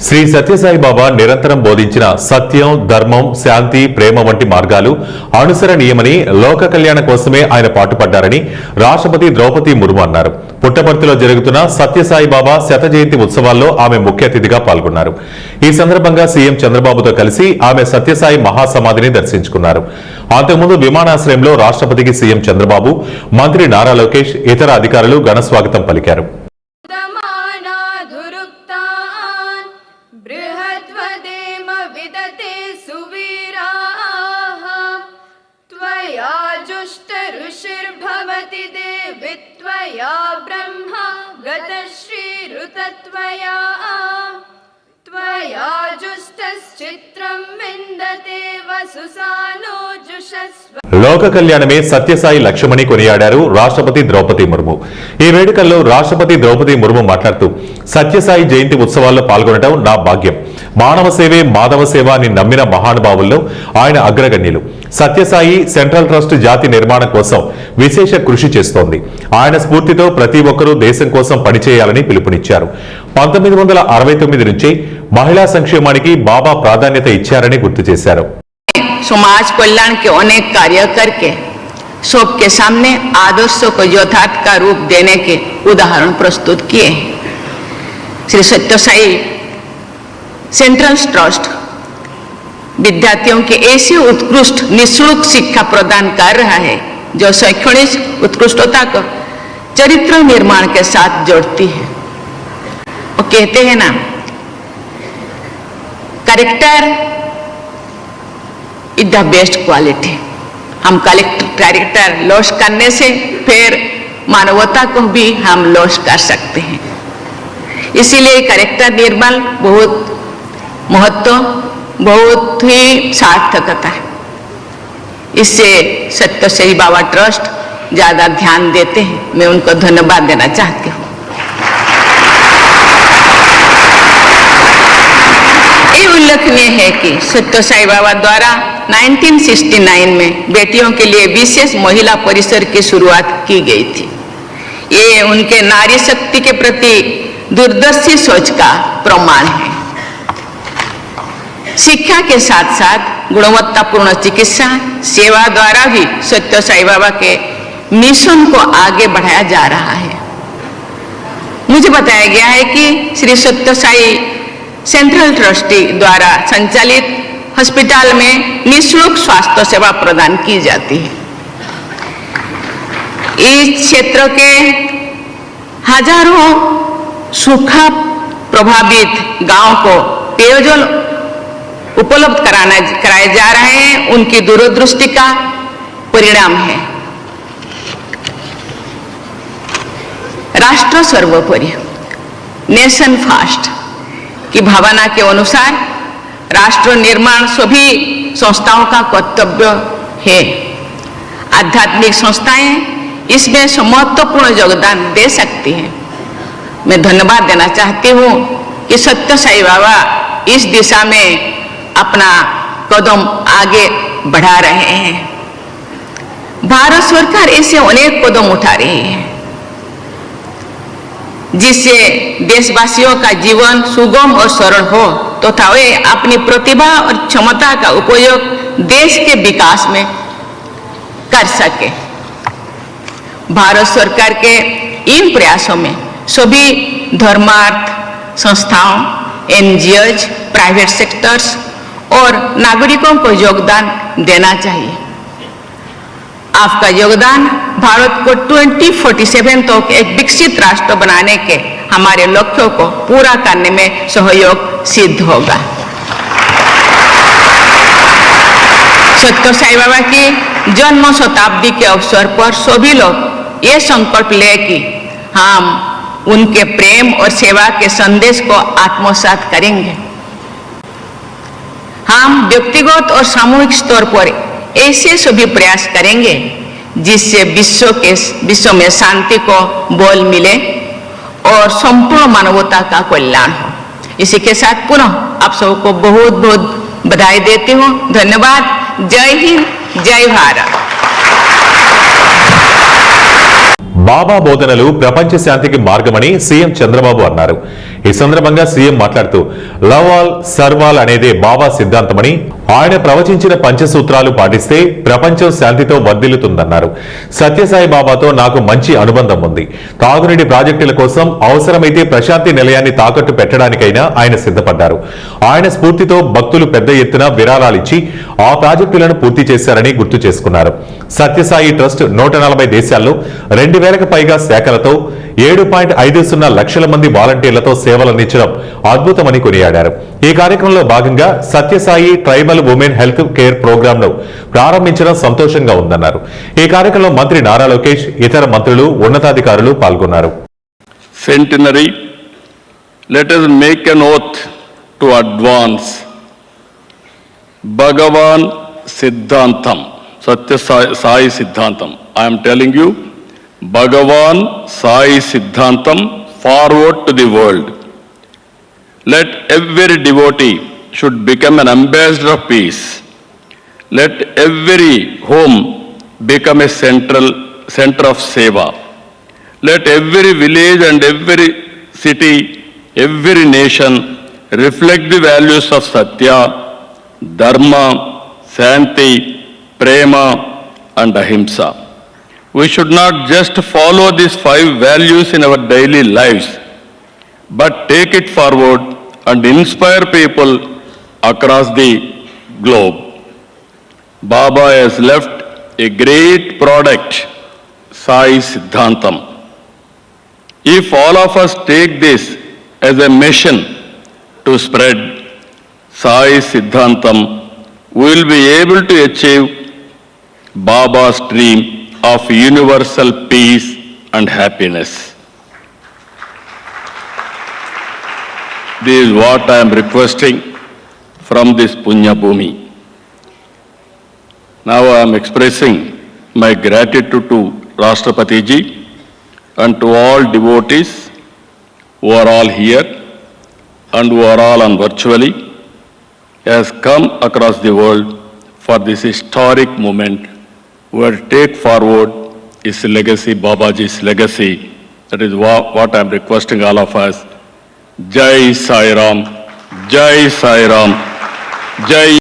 శ్రీ సత్యసాయి బాబా నిరంతరం బోధించిన సత్యం, ధర్మం, శాంతి, ప్రేమ వంటి మార్గాలు అనుసరణీయమని, లోక కళ్యాణం కోసమే ఆయన పాటుపడ్డారని రాష్ట్రపతి ద్రౌపది ముర్ము అన్నారు. పుట్టపర్తిలో జరుగుతున్న సత్యసాయి బాబా శత జయంతి ఉత్సవాల్లో ఆమె ముఖ్య అతిథిగా పాల్గొన్నారు. ఈ సందర్భంగా సీఎం చంద్రబాబుతో కలిసి ఆమె సత్యసాయి మహాసమాధిని దర్శించుకున్నారు. అంతకుముందు విమానాశ్రయంలో రాష్ట్రపతికి సీఎం చంద్రబాబు, మంత్రి నారా లోకేష్, ఇతర అధికారులు ఘన స్వాగతం పలికారు. ऋषिर्भवति देवित्वया ब्रह्मा गतश्रीरुतत्वया त्वया जुष्टश्चित्रं विन्दते वसुसानो जुषस्व. లోక కళ్యాణమే సత్యసాయి లక్ష్యమని కొనియాడారు రాష్ట్రపతి ద్రౌపది ముర్ము. ఈ వేడుకల్లో రాష్ట్రపతి ద్రౌపది ముర్ము మాట్లాడుతూ, సత్యసాయి జయంతి ఉత్సవాల్లో పాల్గొనడం నా భాగ్యం. మానవ సేవే మాధవ సేవ అని నమ్మిన మహానుభావుల్లో ఆయన అగ్రగణ్యులు. సత్యసాయి సెంట్రల్ ట్రస్ట్ జాతి నిర్మాణం కోసం విశేష కృషి చేస్తోంది. ఆయన స్ఫూర్తితో ప్రతి ఒక్కరూ దేశం కోసం పనిచేయాలని పిలుపునిచ్చారు. 1969 నుంచి మహిళా సంక్షేమానికి బాబా ప్రాధాన్యత ఇచ్చారని గుర్తు చేశారు. समाज कल्याण के अनेक कार्य करके सबके सामने आदर्शों को यथार्थ का रूप देने के उदाहरण प्रस्तुत किए। श्री सत्यसाई सेंट्रल ट्रस्ट विद्यार्थियों के ऐसी उत्कृष्ट निःशुल्क शिक्षा प्रदान कर रहा है जो शैक्षणिक उत्कृष्टता को चरित्र निर्माण के साथ जोड़ती है। वो कहते हैं ना, character is the best quality. हम कैरेक्टर लॉस करने से फिर मानवता को भी हम लॉस कर सकते हैं। इसीलिए कैरेक्टर निर्माण बहुत महत्व, बहुत ही सार्थकता है। इससे सत्यसाई बाबा ट्रस्ट ज़्यादा ध्यान देते हैं। मैं उनको धन्यवाद देना चाहती हूँ। ये उल्लेखनीय है कि सत्यसाई बाबा द्वारा 1969 में बेटियों के लिए विशेष महिला परिसर की शुरुआत की गई थी। ये उनके नारी शक्ति के प्रति दूरदर्शी सोच का प्रमाण है। शिक्षा के साथ साथ गुणवत्तापूर्ण चिकित्सा सेवा द्वारा भी सत्यसाई बाबा के मिशन को आगे बढ़ाया जा रहा है। मुझे बताया गया है कि श्री सत्यसाई सेंट्रल ट्रस्टी द्वारा संचालित अस्पताल में निःशुल्क स्वास्थ्य सेवा प्रदान की जाती है। इस क्षेत्र के हजारों सूखा प्रभावित गांव को पेयजल उपलब्ध कराए जा रहे हैं। उनकी दूरदृष्टि का परिणाम है। राष्ट्र सर्वोपरि, नेशन फर्स्ट की भावना के अनुसार राष्ट्र निर्माण सभी संस्थाओं का कर्तव्य है। आध्यात्मिक संस्थाएं इसमें महत्वपूर्ण योगदान दे सकती हैं। मैं धन्यवाद देना चाहती हूँ कि सत्यसाई बाबा इस दिशा में अपना कदम आगे बढ़ा रहे हैं। भारत सरकार ऐसे अनेक कदम उठा रही है जिससे देशवासियों का जीवन सुगम और सरल हो, तथा वे अपनी प्रतिभा और क्षमता का उपयोग देश के विकास में कर सके। भारत सरकार के इन प्रयासों में सभी धर्मार्थ संस्थाओं, NGOs, प्राइवेट सेक्टर्स और नागरिकों को योगदान देना चाहिए। आपका योगदान भारत को 2047 तक एक विकसित राष्ट्र बनाने के हमारे लक्ष्यों को पूरा करने में सहयोग सिद्ध होगा। सत्यसाई बाबा की जन्म शताब्दी के अवसर पर सभी लोग ये संकल्प लें कि हम उनके प्रेम और सेवा के संदेश को आत्मसात करेंगे। हम व्यक्तिगत और सामूहिक स्तर पर ऐसे सभी प्रयास करेंगे जिससे विश्व में शांति को बल मिले और संपूर्ण मानवता का कल्याण हो। इसी के साथ पुनः आप सबको बहुत बहुत बधाई देती हूँ। धन्यवाद। जय हिंद, जय भारत। బాబా బోధనలు ప్రపంచ శాంతికి మార్గమని సీఎం చంద్రబాబు అన్నారు. ఈ సందర్భంగా సీఎం మాట్లాడుతూ లవ్ ఆల్ సర్వ్ ఆల్ అనేదే బాబా సిద్ధాంతమని, ఆయన ప్రవచించిన పంచసూత్రాలు పాటిస్తే ప్రపంచం శాంతితో వర్ధిల్లుతుందన్నారు. సత్యసాయి బాబాతో నాకు మంచి అనుబంధం ఉంది. తాగునీటి ప్రాజెక్టుల కోసం అవసరమైతే ప్రశాంతి నిలయాన్ని తాకట్టు పెట్టడానికైనా ఆయన సిద్ధపడ్డారు. ఆయన స్ఫూర్తితో భక్తులు పెద్ద ఎత్తున విరాళాలిచ్చి ఆ ప్రాజెక్టులను పూర్తి చేశారని గుర్తు చేసుకున్నారు. సత్యసాయి ట్రస్ట్ 140 దేశాల్లో 2000కు పైగా శాఖలతో 7.50 లక్షల మంది వాలంటీర్లతో సేవలందించడం అద్భుతమని కొనియాడారు. ఈ కార్యక్రమంలో భాగంగా Sathya Sai tribal women health care program ను ప్రారంభించడం సంతోషంగా ఉందన్నారు. ఈ కార్యక్రమంలో మంత్రి నారా లోకేష్, ఇతర మంత్రులు, ఉన్నతాధికారులు పాల్గొన్నారు. Centenary, let us make an oath to advance Bhagavan Siddhantam, Satya Sai Siddhantam. I am telling you, Bhagavan Sai Siddhantam forward to the world. Let every devotee should become an ambassador of peace. Let every home become a center of seva. Let every village and every city, every nation reflect the values of Satya, Dharma, Santi, Prema and Ahimsa. We should not just follow these 5 values in our daily lives, but take it forward and inspire people across the globe. Baba has left a great product, Sai Siddhantam. If all of us take this as a mission to spread Sai Siddhantam, we will be able to achieve Baba's dream of universal peace and happiness. This is what I am requesting from this Punya Bhumi. Now I am expressing my gratitude to Rashtrapati Ji and to all devotees who are all here and who are all on virtually, has come across the world for this historic moment where take forward his legacy, Babaji's legacy. That is what I am requesting all of us. Jai Sai Ram, Jai Sai Ram, Jai